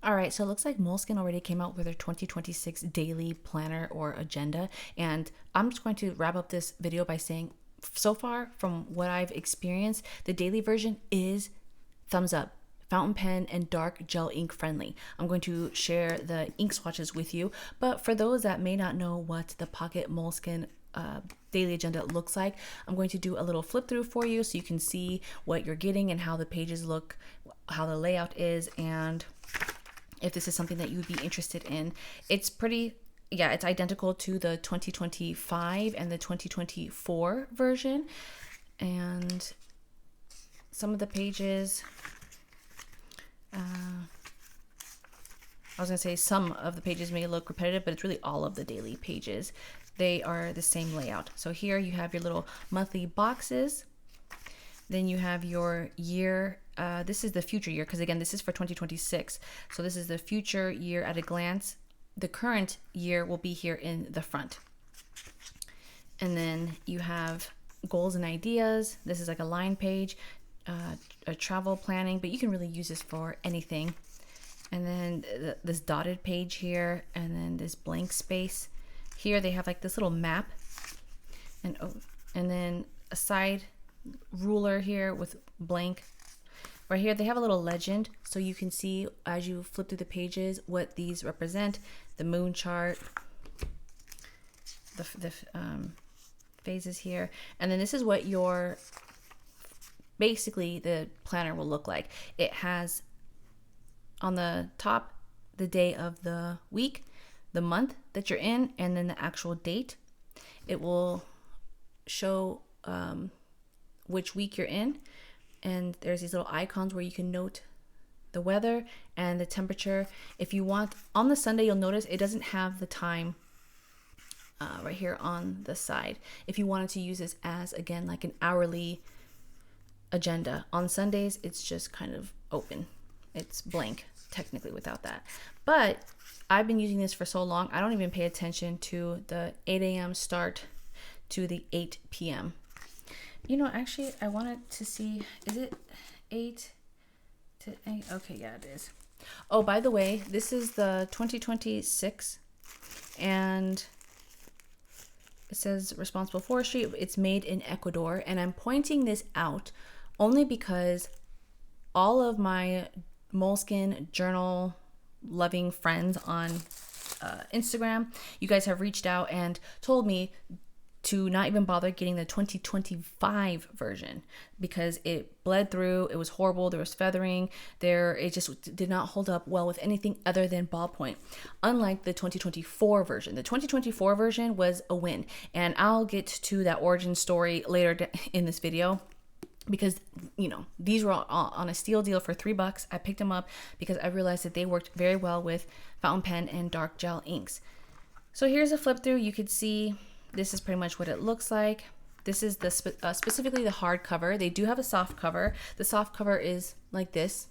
All right, so it looks like Moleskine already came out with their 2026 daily planner or agenda. And I'm just going to wrap up this video by saying, so far from what I've experienced, the daily version is thumbs up. Fountain pen and dark gel ink friendly. I'm going to share the ink swatches with you, but for those that may not know what the Pocket Moleskine daily agenda looks like, I'm going to do a little flip through for you so you can see what you're getting and how the pages look, how the layout is, and if this is something that you would be interested in. It's pretty, yeah, it's identical to the 2025 and the 2024 version. And some of the pages, I was gonna say some of the pages may look repetitive, but it's really all of the daily pages. They are the same layout. So here you have your little monthly boxes. Then you have your year. This is the future year, because again, this is for 2026. So this is the future year at a glance. The current year will be here in the front. And then you have goals and ideas. This is like a line page, a travel planning, but you can really use this for anything. And then this dotted page here, and then this blank space. Here they have like this little map, and then a side ruler here with blank. Right here they have a little legend, so you can see as you flip through the pages what these represent: the moon chart, the phases here, and then this is what your basically the planner will look like. It has on the top the day of the week, the month that you're in, and then the actual date. It will show which week you're in, and there's these little icons where you can note the weather and the temperature. If you want, on the Sunday, you'll notice it doesn't have the time right here on the side. If you wanted to use this as, again, like an hourly agenda, on Sundays it's just kind of open, it's blank technically without that. But I've been using this for so long, I don't even pay attention to the 8 a.m. start to the 8 p.m. You know, actually, I wanted to see, is it 8 to 8? Okay, yeah, it is. Oh, by the way, this is the 2026, and it says responsible forestry. It's made in Ecuador, and I'm pointing this out only because all of my Moleskine journal loving friends on Instagram, you guys have reached out and told me to not even bother getting the 2025 version because it bled through. It was horrible. There was feathering there. It just did not hold up well with anything other than ballpoint. Unlike the 2024 version. The 2024 version was a win. And I'll get to that origin story later in this video, because, you know, these were on a steal deal for $3. I picked them up because I realized that they worked very well with fountain pen and dark gel inks. So here's a flip through. You could see this is pretty much what it looks like. This is the specifically the hard cover. They do have a soft cover. The soft cover is like this,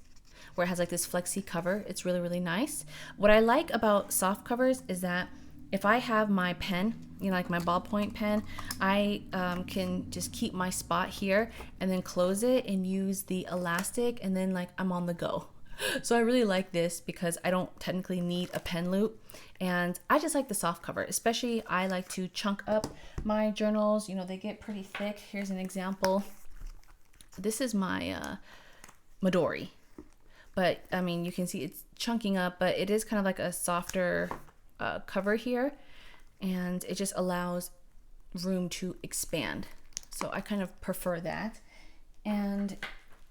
where it has like this flexi cover. It's really, really nice. What I like about soft covers is that if I have my pen, you know, like my ballpoint pen, I can just keep my spot here and then close it and use the elastic, and then like I'm on the go. So I really like this because I don't technically need a pen loop, and I just like the soft cover. Especially I like to chunk up my journals. You know, they get pretty thick. Here's an example. This is my Midori, but I mean, you can see it's chunking up, but it is kind of like a softer cover here, and it just allows room to expand. So I kind of prefer that. And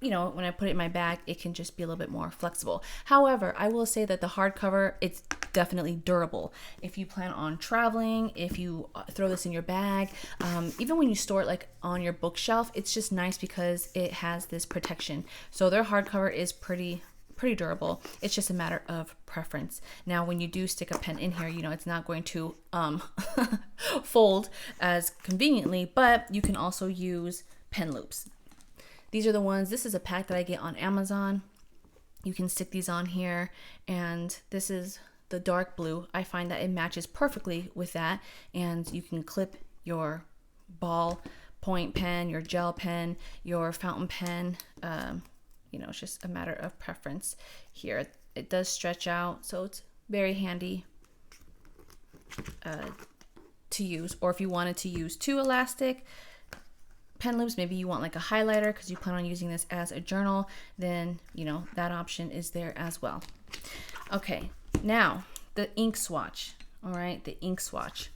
you know, when I put it in my bag, it can just be a little bit more flexible. However, I will say that the hardcover, it's definitely durable. If you plan on traveling, if you throw this in your bag, even when you store it like on your bookshelf, it's just nice because it has this protection. So their hardcover is pretty durable. It's just a matter of preference. Now, when you do stick a pen in here, you know, it's not going to fold as conveniently, but you can also use pen loops. These are the ones, this is a pack that I get on Amazon. You can stick these on here, and this is the dark blue. I find that it matches perfectly with that, and you can clip your ball point pen, your gel pen, your fountain pen. You know, it's just a matter of preference here. It does stretch out, so it's very handy to use. Or if you wanted to use 2 elastic pen loops, maybe you want like a highlighter because you plan on using this as a journal, then you know that option is there as well. Okay, now the ink swatch. All right, the ink swatch.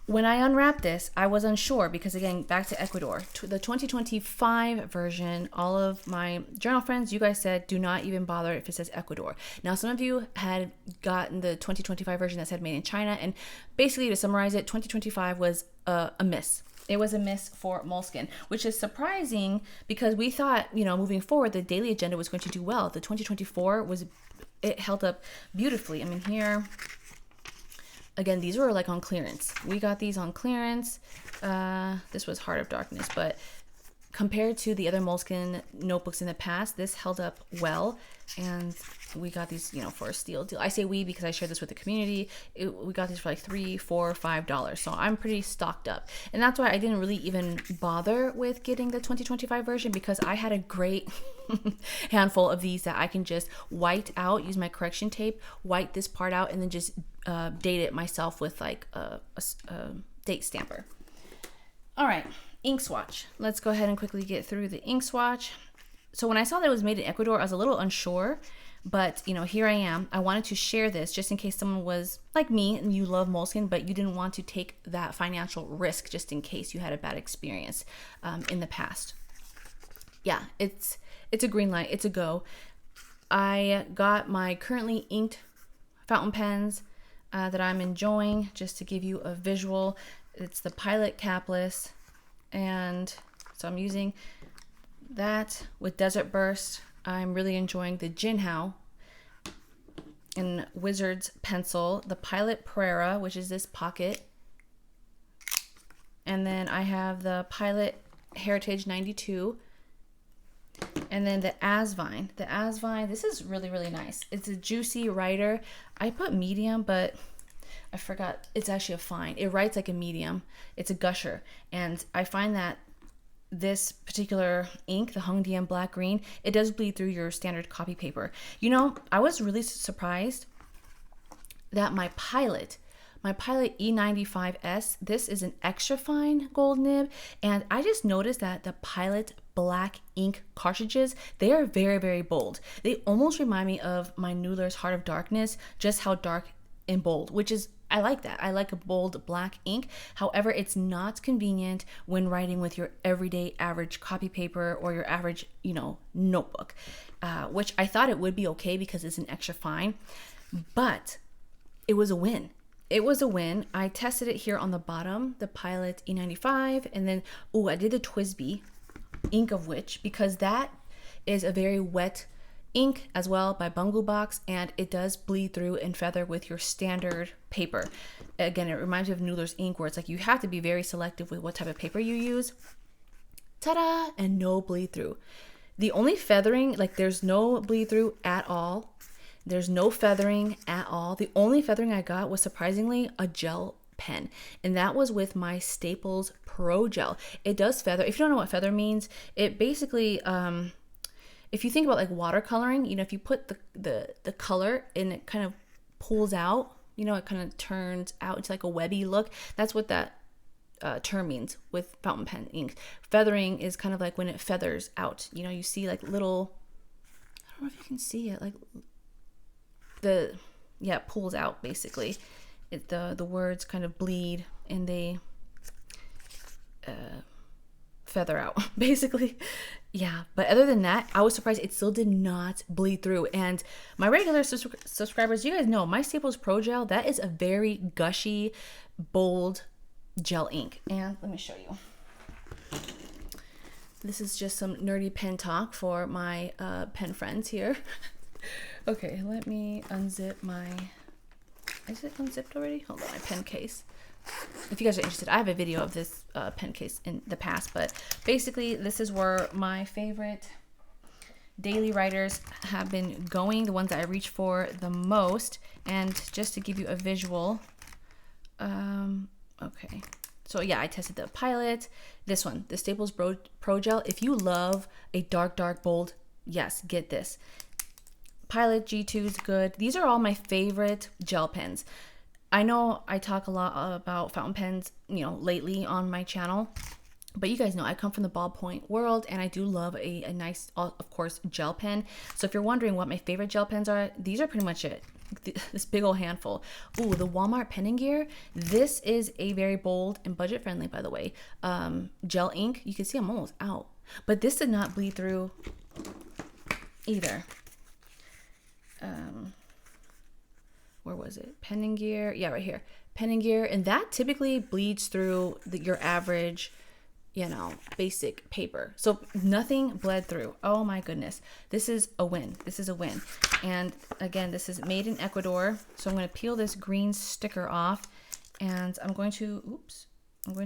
When I unwrapped this, I was unsure because, again, back to Ecuador, the 2025 version, all of my journal friends, you guys said, do not even bother if it says Ecuador. Now, some of you had gotten the 2025 version that said made in China. And basically, to summarize it, 2025 was a miss. It was a miss for Moleskine, which is surprising because we thought, you know, moving forward, the daily agenda was going to do well. The 2024 it held up beautifully. I mean, here... Again, these were like on clearance. We got these on clearance. This was Heart of Darkness, but compared to the other Moleskine notebooks in the past, this held up well. And we got these, you know, for a steal deal. I say we because I shared this with the community. We got these for like $3, $4, $5. So I'm pretty stocked up. And that's why I didn't really even bother with getting the 2025 version, because I had a great handful of these that I can just white out, use my correction tape, white this part out, and then just date it myself with like a date stamper. All right, ink swatch. Let's go ahead and quickly get through the ink swatch. So when I saw that it was made in Ecuador, I was a little unsure, but you know, here I am. I wanted to share this just in case someone was like me and you love Moleskine, but you didn't want to take that financial risk just in case you had a bad experience in the past. Yeah, it's a green light. It's a go. I got my currently inked fountain pens that I'm enjoying, just to give you a visual. It's the Pilot capless, and so I'm using that with Desert Burst. I'm really enjoying the Jinhao and Wizard's pencil, the Pilot Pereira, which is this pocket, and then I have the Pilot Heritage 92, and then the Asvine. The Asvine, this is really, really nice. It's a juicy writer. I put medium, but I forgot it's actually a fine. It writes like a medium. It's a gusher, and I find that this particular ink, the Hongdian Black Green, it does bleed through your standard copy paper. You know, I was really surprised that my Pilot E95S, this is an extra fine gold nib, and I just noticed that the Pilot black ink cartridges, they are very, very bold. They almost remind me of my Noodler's Heart of Darkness, just how dark and bold, which is, I like that. I like a bold black ink. However, it's not convenient when writing with your everyday average copy paper or your average, you know, notebook, which I thought it would be okay because it's an extra fine, but it was a win. It was a win. I tested it here on the bottom, the Pilot E95, and then, I did the TWSBI ink of which, because that is a very wet ink as well by Bungle Box, and it does bleed through and feather with your standard paper. Again, it reminds me of Noodler's ink, where it's like you have to be very selective with what type of paper you use. Ta-da! And no bleed through. The only feathering, like there's no bleed through at all. There's no feathering at all. The only feathering I got was surprisingly a gel pen, and that was with my Staples Pro Gel. It does feather. If you don't know what feather means, it basically if you think about like watercoloring, you know, if you put the color and it kind of pulls out, you know, it kind of turns out into like a webby look. That's what that term means with fountain pen ink. Feathering is kind of like when it feathers out. You know, you see like little, I don't know if you can see it, like it pulls out basically. The words kind of bleed and they feather out basically. Yeah, but other than that, I was surprised it still did not bleed through. And my regular subscribers, you guys know my Staples Pro Gel, that is a very gushy, bold gel ink. And let me show you. This is just some nerdy pen talk for my pen friends here. Okay, let me unzip my... Is it unzipped already? Hold on, my pen case. If you guys are interested, I have a video of this pen case in the past, but basically this is where my favorite daily writers have been going, the ones that I reach for the most. And just to give you a visual, okay, so yeah, I tested the Pilot, this one, the Staples Pro Gel. If you love a dark, bold, yes, get this. Pilot G2 is good. These are all my favorite gel pens. I know I talk a lot about fountain pens, lately on my channel, but you guys know I come from the ballpoint world, and I do love a nice, of course, gel pen. So if you're wondering what my favorite gel pens are, these are pretty much it. This big old handful. Ooh, the Walmart Pen and Gear. This is a very bold and budget friendly, by the way, gel ink. You can see I'm almost out, but this did not bleed through either. Where was it? Pen and Gear. Yeah, right here. Pen and Gear. And that typically bleeds through your average, basic paper. So nothing bled through. Oh my goodness. This is a win. This is a win. And again, this is made in Ecuador. So I'm going to peel this green sticker off, and I'm going to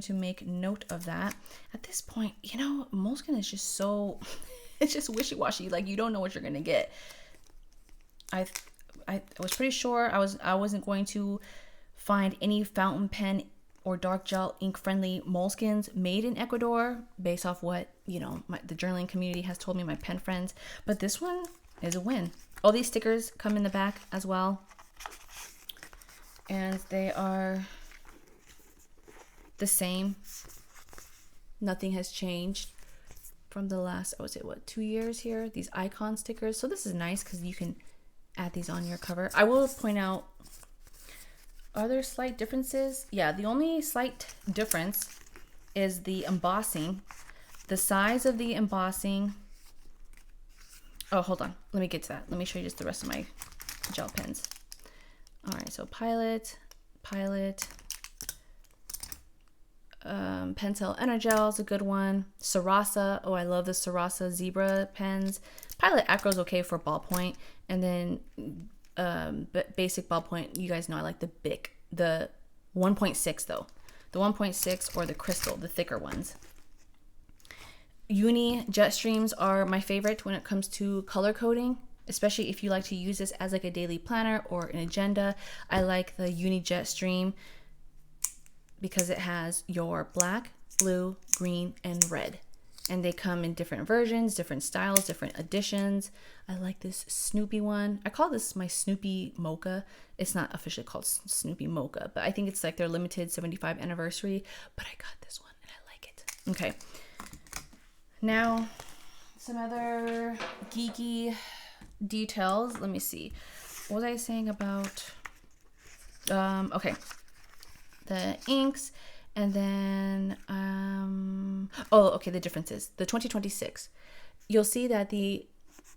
make note of that. At this point, Moleskine is just so, it's just wishy-washy. Like, you don't know what you're going to get. I was pretty sure I wasn't going to find any fountain pen or dark gel ink friendly Moleskines made in Ecuador based off what the journaling community has told me, my pen friends. But this one is a win. All these stickers come in the back as well, and they are the same. Nothing has changed from the last, I would say, 2 years here. These icon stickers. So this is nice because you can add these on your cover. I will point out, are there slight differences? Yeah, the only slight difference is the embossing. The size of the embossing. Oh, hold on. Let me get to that. Let me show you just the rest of my gel pens. All right, so Pilot, Pentel Energel is a good one. Sarasa. Oh, I love the Sarasa Zebra pens. Pilot Acro's okay for ballpoint. And then but basic ballpoint, you guys know I like the Bic, the 1.6 though. The 1.6 or the Crystal, the thicker ones. Uni jet streams are my favorite when it comes to color coding, especially if you like to use this as like a daily planner or an agenda. I like the Uni jet stream because it has your black, blue, green, and red. And they come in different versions, different styles, different editions. I like this Snoopy one. I call this my Snoopy Mocha. It's not officially called Snoopy Mocha, but I think it's like their limited 75th anniversary. But I got this one and I like it. Okay. Now, some other geeky details. Let me see. What was I saying about... okay. The inks. And then, the differences. The 2026. You'll see that the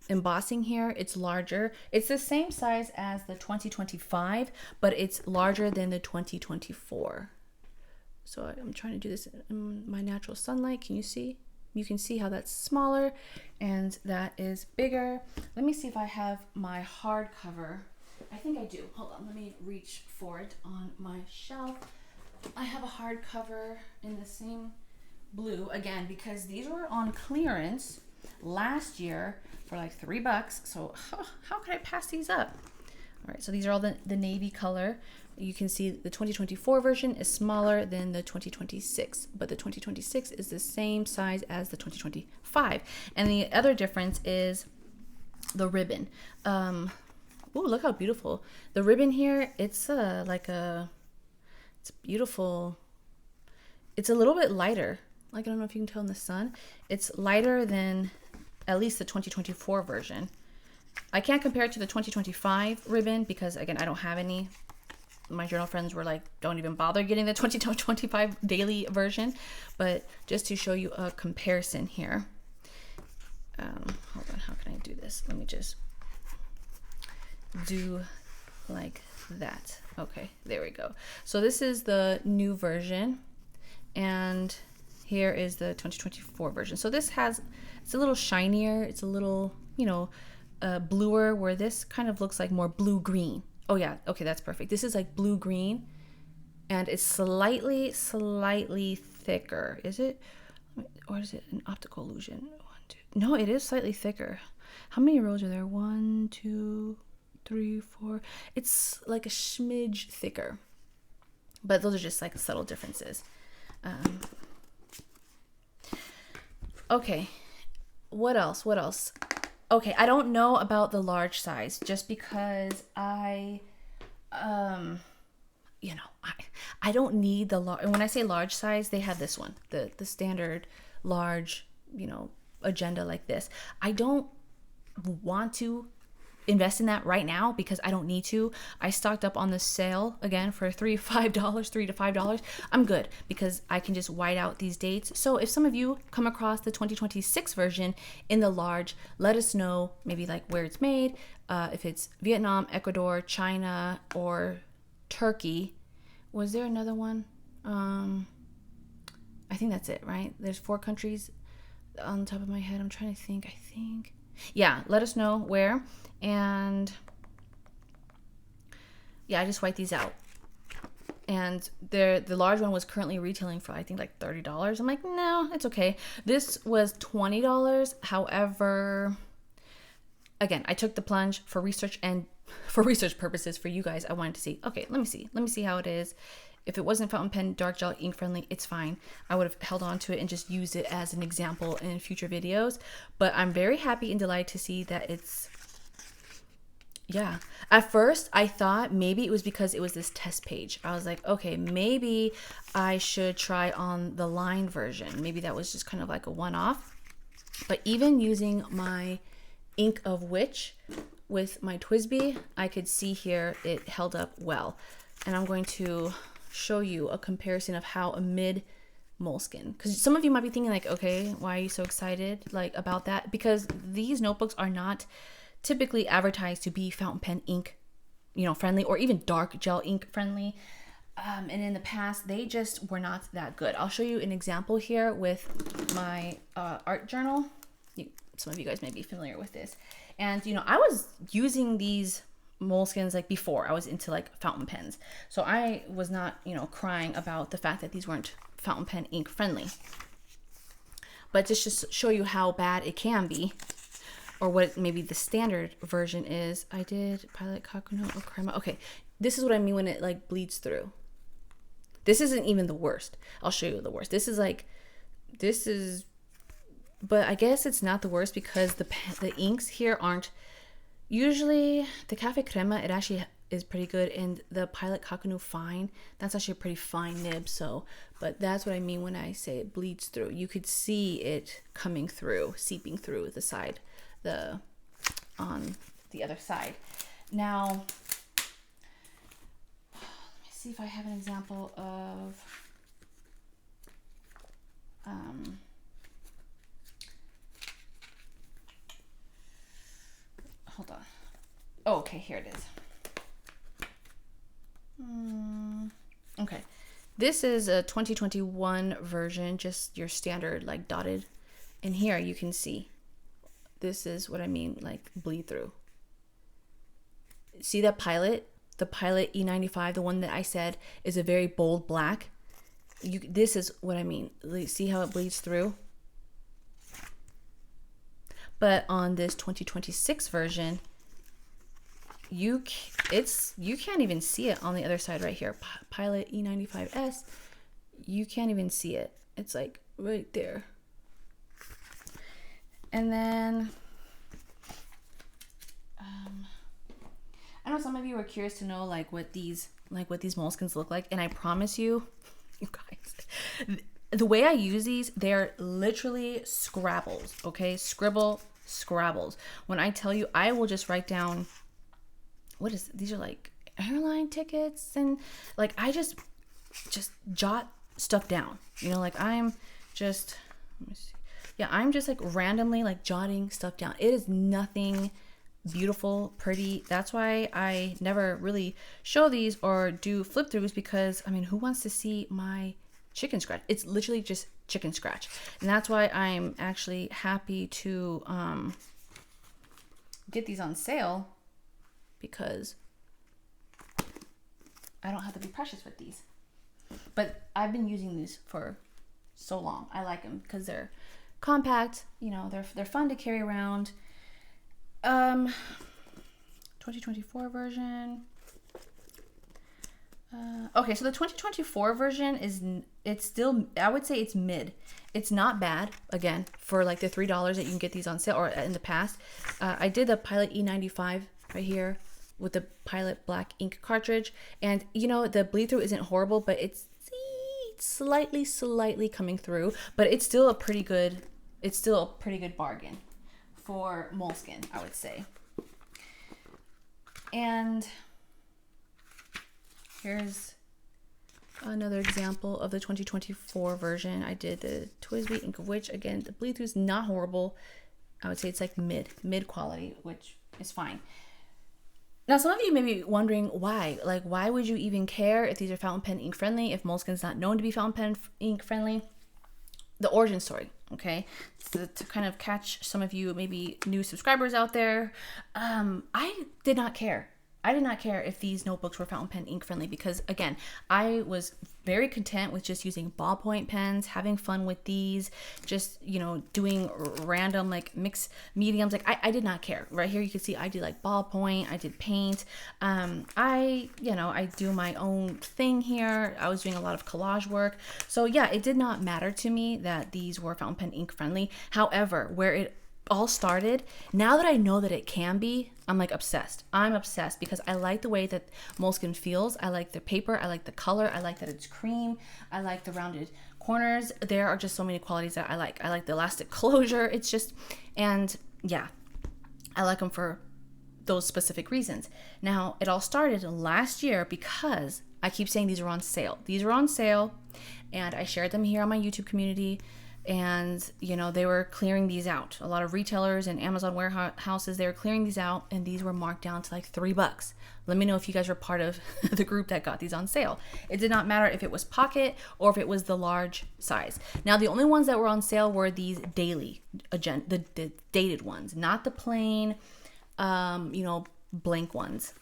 embossing here, it's larger. It's the same size as the 2025, but it's larger than the 2024. So I'm trying to do this in my natural sunlight. Can you see? You can see how that's smaller and that is bigger. Let me see if I have my hardcover. I think I do. Hold on. Let me reach for it on my shelf. I have a hardcover in the same blue, again, because these were on clearance last year for like $3. So how could I pass these up? All right, so these are all the navy color. You can see the 2024 version is smaller than the 2026, but the 2026 is the same size as the 2025. And the other difference is the ribbon. Oh, look how beautiful. The ribbon here, it's it's beautiful. It's a little bit lighter. Like, I don't know if you can tell in the sun. It's lighter than at least the 2024 version. I can't compare it to the 2025 ribbon because, again, I don't have any. My journal friends were like, don't even bother getting the 2025 daily version. But just to show you a comparison here. Hold on, how can I do this? Let me just do like that. Okay, there we go. So this is the new version, and here is the 2024 version. So this it's a little shinier. It's a little, bluer, where this kind of looks like more blue-green. Oh yeah, okay, that's perfect. This is like blue-green, and it's slightly thicker. Is it? Or is it an optical illusion? No, it is slightly thicker. How many rows are there? 1, 2, 3, 4. It's like a smidge thicker, but those are just like subtle differences. Okay, what else? Okay, I don't know about the large size just because um, I don't need the large. And when I say large size, they have this one, the standard large, agenda like this. I don't want to invest in that right now because I don't need to. I stocked up on the sale again for $3 to $5. I'm good because I can just white out these dates. So if some of you come across the 2026 version in the large, let us know maybe like where it's made, if it's Vietnam, Ecuador, China, or Turkey. Was there another one? I think that's it, right? There's 4 countries on the top of my head. I'm trying to think. I think. Yeah, let us know where. And yeah, I just wiped these out. And the large one was currently retailing for I think like $30. I'm like, no, it's okay. This was $20. However, again, I took the plunge for research and for research purposes for you guys. I wanted to see, okay, let me see how it is. If it wasn't fountain pen dark gel ink friendly, it's fine. I would have held on to it and just used it as an example in future videos. But I'm very happy and delighted to see that it's, yeah. At first, I thought maybe it was because it was this test page. I was like, okay, maybe I should try on the line version. Maybe that was just kind of like a one-off. But even using my Ink of Witch with my TWSBI, I could see here it held up well. And I'm going to show you a comparison of how a mid Moleskine, because some of you might be thinking like, okay, why are you so excited like about that? Because these notebooks are not typically advertised to be fountain pen ink, friendly, or even dark gel ink friendly. And in the past, they just were not that good. I'll show you an example here with my art journal. Some of you guys may be familiar with this. And, I was using these Moleskines like before I was into like fountain pens. So I was not, crying about the fact that these weren't fountain pen ink friendly. But just to show you how bad it can be, or what maybe the standard version is, I did Pilot Coconut or Crema. Okay, this is what I mean when it like bleeds through. This isn't even the worst. I'll show you the worst. But I guess it's not the worst because the inks here aren't. Usually the Cafe Crema, it actually is pretty good, and the Pilot Coconut Fine, that's actually a pretty fine nib. So, but that's what I mean when I say it bleeds through. You could see it coming through, seeping through the side, on the other side. Now, let me see if I have an example of. Hold on. Oh, okay, here it is. Okay. This is a 2021 version, just your standard, like dotted. And here you can see, this is what I mean, like bleed through. See that Pilot? The Pilot E95, the one that I said is a very bold black. This is what I mean. See how it bleeds through? But on this 2026 version, you can't even see it on the other side right here. Pilot E95S, you can't even see it. It's like right there. And then I know some of you are curious to know like what these Moleskines look like, and I promise you, you guys, the way I use these, they're literally Scrabbles, okay? Scrabbles. When I tell you, I will just write down, these are like airline tickets, and like I just jot stuff down, like I'm just, let me see. Yeah, I'm just like randomly like jotting stuff down. It is nothing beautiful, pretty. That's why I never really show these or do flip throughs, because I mean, who wants to see my chicken scratch? It's literally just chicken scratch. And that's why I'm actually happy to get these on sale, because I don't have to be precious with these. But I've been using these for so long. I like them because they're compact, they're fun to carry around. 2024 version. Okay, so the 2024 version it's still, I would say it's mid. It's not bad, again, for like the $3 that you can get these on sale, or in the past. I did the Pilot E95 right here with the Pilot black ink cartridge. And, you know, the bleed through isn't horrible, but it's slightly coming through. But it's still a pretty good bargain for Moleskine, I would say. And here's another example of the 2024 version. I did the TWSBI Ink of Witch. Again, the bleed through is not horrible. I would say it's like mid quality, which is fine. Now, some of you may be wondering why. Like, why would you even care if these are fountain pen ink friendly, if Moleskine's not known to be fountain pen ink friendly? The origin story, okay? So to kind of catch some of you maybe new subscribers out there, I did not care. I did not care if these notebooks were fountain pen ink friendly, because again, I was very content with just using ballpoint pens, having fun with these, just, you know, doing random like mixed mediums. Like I did not care. Right here you can see I did like ballpoint, I did paint. I do my own thing here. I was doing a lot of collage work. So yeah, it did not matter to me that these were fountain pen ink friendly. However, where it all started, now that I know that it can be, I'm like obsessed. I'm obsessed because I like the way that Moleskine feels. I like the paper. I like the color. I like that it's cream. I like the rounded corners. There are just so many qualities that I like. I like the elastic closure. It's just, and yeah, I like them for those specific reasons. Now, it all started last year because I keep saying these are on sale. These are on sale, and I shared them here on my YouTube community. And, you know, they were clearing these out. A lot of retailers and Amazon warehouses, they were clearing these out, and these were marked down to like $3. Let me know if you guys were part of the group that got these on sale. It did not matter if it was pocket or if it was the large size. Now, the only ones that were on sale were these daily, the dated ones, not the plain, blank ones.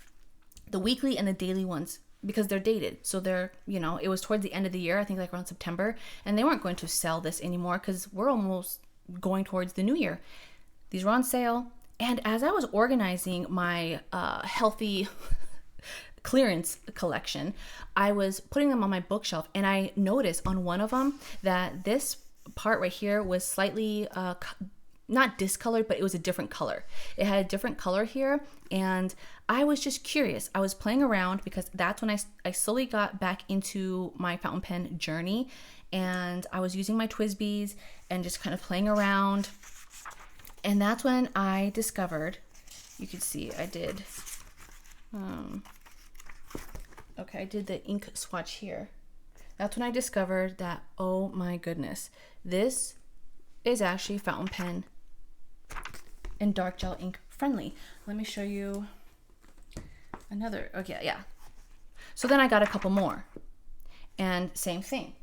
The weekly and the daily ones, because they're dated. So they're, you know, it was towards the end of the year, I think like around September, and they weren't going to sell this anymore because we're almost going towards the new year. These were on sale. And as I was organizing my healthy clearance collection, I was putting them on my bookshelf, and I noticed on one of them that this part right here was slightly not discolored, but it was a different color. It had a different color here, and I was just curious. I was playing around because that's when I slowly got back into my fountain pen journey, and I was using my TWSBIs and just kind of playing around. And that's when I discovered, you can see I did, I did the ink swatch here. That's when I discovered that, oh my goodness, this is actually fountain pen and dark gel ink friendly. Let me show you another. Okay, yeah. So then I got a couple more, and same thing.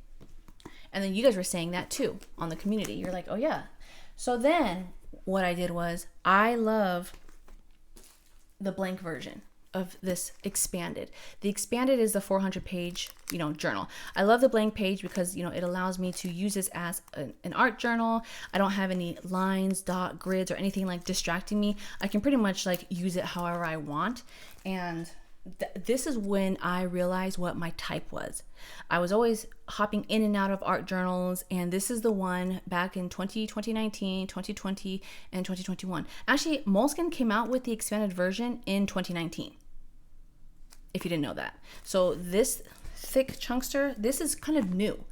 And then you guys were saying that too on the community. You're like, oh yeah. So then what I did was, I love the blank version of this expanded. The expanded is the 400 page, journal. I love the blank page because, it allows me to use this as an art journal. I don't have any lines, dot, grids, or anything like distracting me. I can pretty much like use it however I want. And this is when I realized what my type was. I was always hopping in and out of art journals, and this is the one back in 2019, 2020, and 2021. Actually, Moleskine came out with the expanded version in 2019, if you didn't know that. So this thick chunkster, this is kind of new.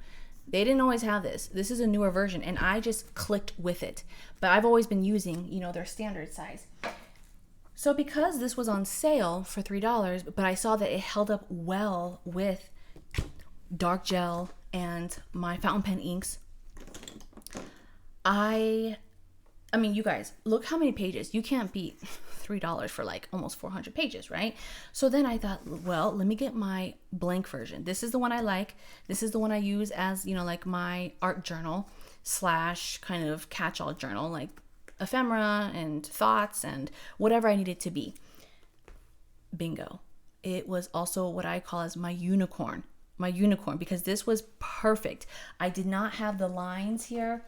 They didn't always have this. This is a newer version, and I just clicked with it. But I've always been using, their standard size. So because this was on sale for $3, but I saw that it held up well with dark gel and my fountain pen inks, I mean, you guys, look how many pages. You can't beat $3 for like almost 400 pages, right? So then I thought, well, let me get my blank version. This is the one I like. This is the one I use as, like my art journal / kind of catch-all journal, like ephemera and thoughts and whatever I need it to be. Bingo. It was also what I call as my unicorn, because this was perfect. I did not have the lines here.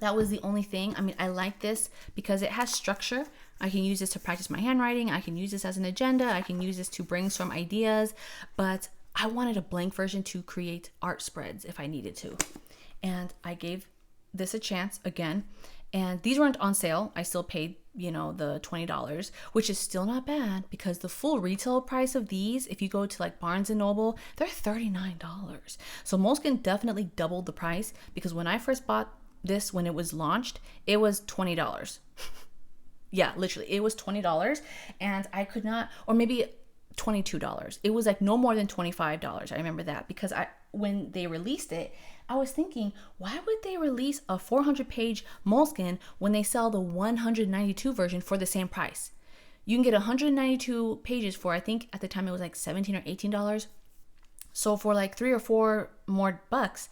That was the only thing. I mean, I like this because it has structure. I can use this to practice my handwriting. I can use this as an agenda. I can use this to brainstorm ideas, but I wanted a blank version to create art spreads if I needed to. And I gave this a chance again. And these weren't on sale. I still paid, the $20, which is still not bad because the full retail price of these, if you go to like Barnes and Noble, they're $39. So Moleskine definitely doubled the price, because when I first bought this, when it was launched, it was $20. Yeah, literally, it was $20, and I could not, or maybe $22. It was like no more than $25. I remember that, because when they released it, I was thinking, why would they release a 400-page Moleskine when they sell the 192 version for the same price? You can get 192 pages for, I think at the time it was like $17 or $18. So for like $3 or $4 more bucks,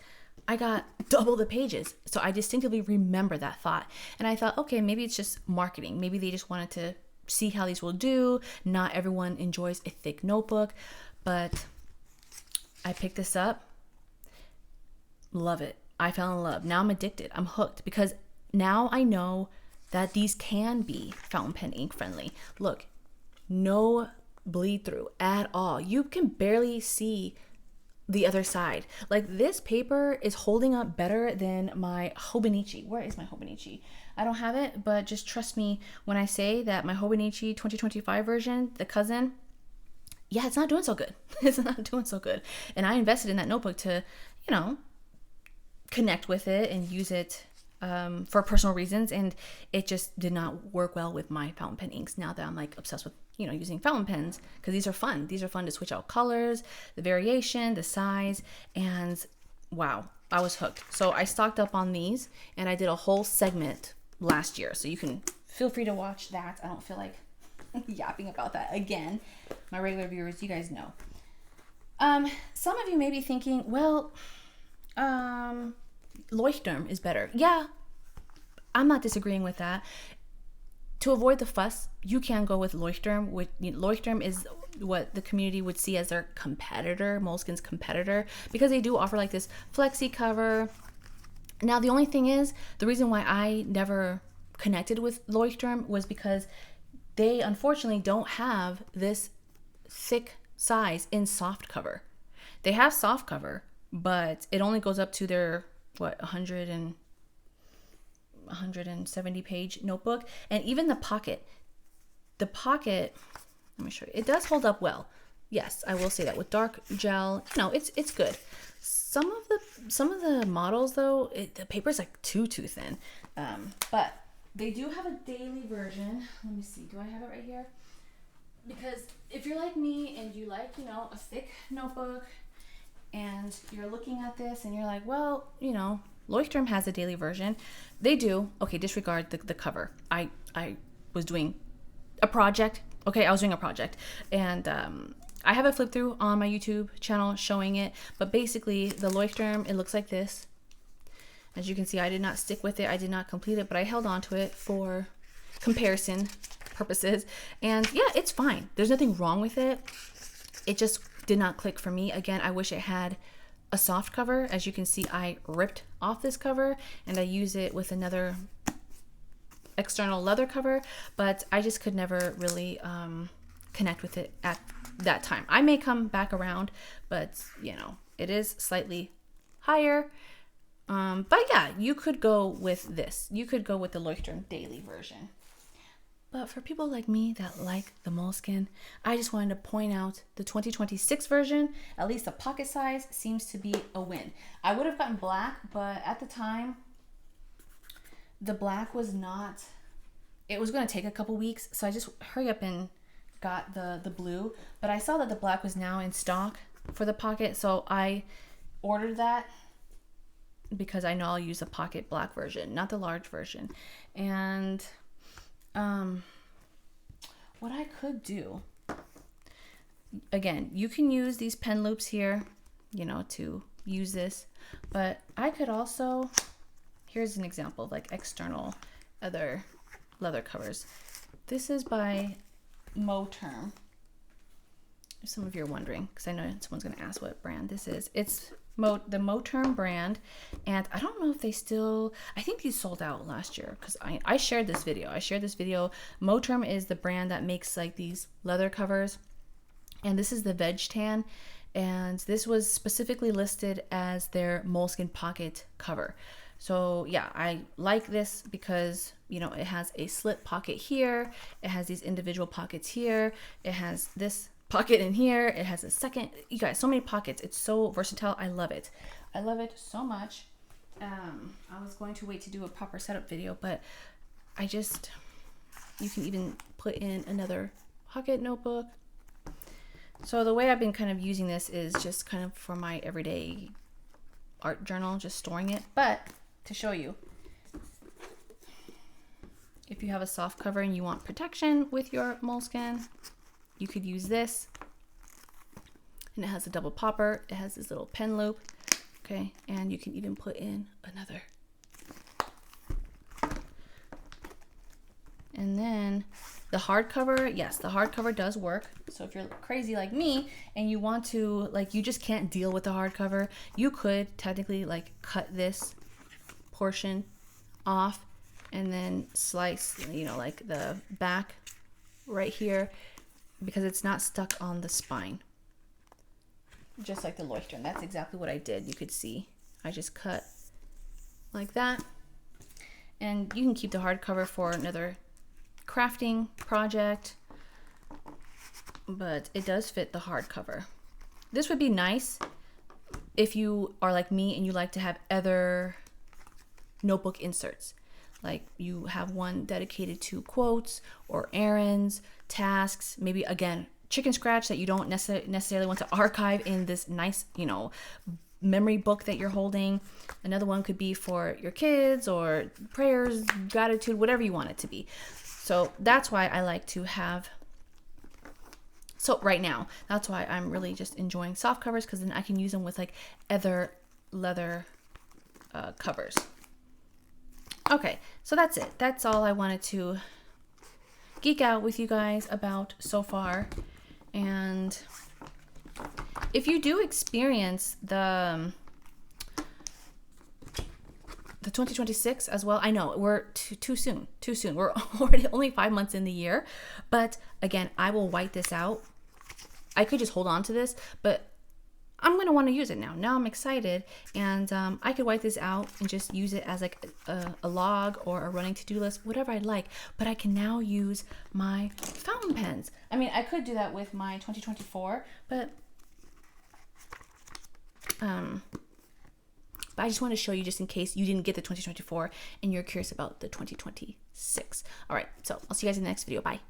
I got double the pages. So I distinctively remember that thought. And I thought, okay, maybe it's just marketing. Maybe they just wanted to see how these will do. Not everyone enjoys a thick notebook, but I picked this up. Love it. I fell in love. Now I'm addicted. I'm hooked, because now I know that these can be fountain pen ink friendly. Look, no bleed through at all. You can barely see the other side. Like, this paper is holding up better than my Hobonichi. Where is my Hobonichi? I don't have it, but just trust me when I say that my Hobonichi 2025 version, the cousin, yeah, it's not doing so good. It's not doing so good. And I invested in that notebook to, connect with it and use it for personal reasons, and it just did not work well with my fountain pen inks. Now that I'm like obsessed with using fountain pens, because these are fun to switch out colors, the variation, the size, and wow, I was hooked. So I stocked up on these, and I did a whole segment last year, so you can feel free to watch that. I don't feel like yapping about that again. My regular viewers, you guys know. Some of you may be thinking, well, Leuchtturm is better. Yeah, I'm not disagreeing with that. To avoid the fuss, you can go with Leuchtturm. Leuchtturm is what the community would see as their competitor, Moleskine's competitor, because they do offer like this flexi cover. Now, the only thing is, the reason why I never connected with Leuchtturm was because they unfortunately don't have this thick size in soft cover. They have soft cover, but it only goes up to their 170 page notebook. And even the pocket, let me show you, it does hold up well. Yes, I will say that. With dark gel, it's good. Some of the models though, the paper's like too thin. But they do have a daily version. Let me see, do I have it right here? Because if you're like me and you like, a thick notebook, and you're looking at this and you're like, well, Leuchtturm has a daily version. They do. Okay, disregard the cover. I was doing a project. Okay, I was doing a project. And I have a flip through on my YouTube channel showing it. But basically, the Leuchtturm, it looks like this. As you can see, I did not stick with it. I did not complete it, but I held on to it for comparison purposes. And yeah, it's fine. There's nothing wrong with it. It just did not click for me. Again, I wish it had a soft cover. As you can see, I ripped off this cover and I use it with another external leather cover, but I just could never really connect with it at that time. I may come back around, but it is slightly higher. But yeah, you could go with this. You could go with the Leuchtturm daily version. But for people like me that like the Moleskine, I just wanted to point out the 2026 version, at least the pocket size, seems to be a win. I would have gotten black, but at the time, the black was not, it was going to take a couple weeks, so I just hurry up and got the blue. But I saw that the black was now in stock for the pocket, so I ordered that because I know I'll use the pocket black version, not the large version. And what I could do, again, you can use these pen loops here, to use this, but I could also, here's an example of like external other leather covers. This is by Moterm. If some of you are wondering, because I know someone's going to ask what brand this is. It's the Moterm brand, and I don't know if they still, I think these sold out last year because I shared this video. Moterm is the brand that makes like these leather covers, and this is the veg tan, and this was specifically listed as their Moleskine Pocket cover. So yeah, I like this because, you know, it has a slip pocket here. It has these individual pockets here. It has this pocket in here. It has a second, you guys, so many pockets. It's so versatile. I love it. I love it so much. I was going to wait to do a proper setup video, but you can even put in another pocket notebook. So the way I've been kind of using this is just kind of for my everyday art journal, just storing it. But to show you, if you have a soft cover and you want protection with your Moleskine, you could use this. And it has a double popper. It has this little pen loop. Okay, and you can even put in another. And then the hardcover, yes, the hardcover does work. So if you're crazy like me and you want to, like, you just can't deal with the hardcover, you could technically like cut this portion off and then slice, you know, like the back right here, because it's not stuck on the spine. Just like the Leuchtturm. That's exactly what I did. You could see I just cut like that. And you can keep the hardcover for another crafting project, but it does fit the hardcover. This would be nice if you are like me and you like to have other notebook inserts. Like you have one dedicated to quotes or errands, tasks, maybe again, chicken scratch that you don't necessarily want to archive in this nice, you know, memory book that you're holding. Another one could be for your kids or prayers, gratitude, whatever you want it to be. So that's why I like to have, so right now, that's why I'm really just enjoying soft covers, because then I can use them with like other leather covers. Okay, so that's it. That's all I wanted to geek out with you guys about so far. And if you do experience the 2026 as well, I know we're too soon. We're already only 5 months in the year, but again, I will white this out. I could just hold on to this, but I'm going to want to use it now. Now I'm excited, and I could white this out and just use it as like a log or a running to-do list, whatever I like. But I can now use my fountain pens. I mean, I could do that with my 2024, but I just want to show you just in case you didn't get the 2024 and you're curious about the 2026. All right, so I'll see you guys in the next video. Bye.